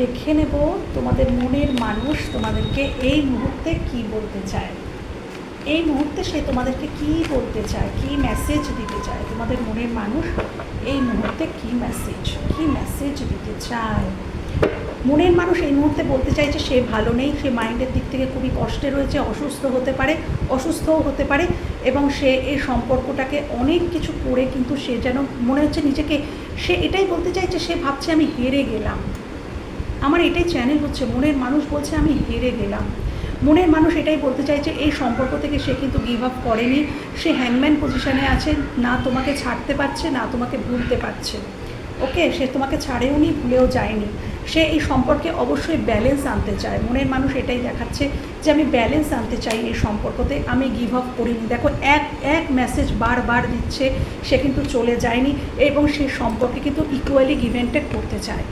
দেখে নেব তোমাদের মনের মানুষ তোমাদেরকে এই মুহূর্তে কি বলতে চায়। এই মুহূর্তে সে তোমাদেরকে কি বলতে চায়, কি মেসেজ দিতে চায়। তোমাদের মনের মানুষ এই মুহূর্তে কি মেসেজ দিতে চায়। মনের মানুষ এই মুহূর্তে বলতে চাইছে সে ভালো নেই, সে মাইন্ডের দিক থেকে খুবই কষ্টে রয়েছে, অসুস্থও হতে পারে এবং সে এই সম্পর্কটাকে অনেক কিছু করে কিন্তু সে যেন মনে হচ্ছে নিজেকে, সে এটাই বলতে চাইছে, সে ভাবছে আমি হেরে গেলাম। আমার এটাই চ্যানেল হচ্ছে মনের মানুষ বলছে আমি হেরে গেলাম। মনের মানুষ এটাই বলতে চাইছে এই সম্পর্ক থেকে সে কিন্তু গিভ আপ করেনি, সে হ্যাংম্যান পজিশনে আছে, না তোমাকে ছাড়তে পারছে না তোমাকে ভুলতে পারছে। ওকে, সে তোমাকে ছাড়েও নি, ভুলেও যায়নি। সে এই সম্পর্কে অবশ্যই ব্যালেন্স আনতে চায়। মনের মানুষ এটাই দেখাচ্ছে যে আমি ব্যালেন্স আনতে চাই এই সম্পর্কতে, আমি গিভ আপ করিনি। দেখো এক মেসেজ বারবার দিচ্ছে, সে কিন্তু চলে যায়নি এবং সেই সম্পর্কে কিন্তু ইকুয়ালি গিভ অ্যান্ড টেক করতে চায়।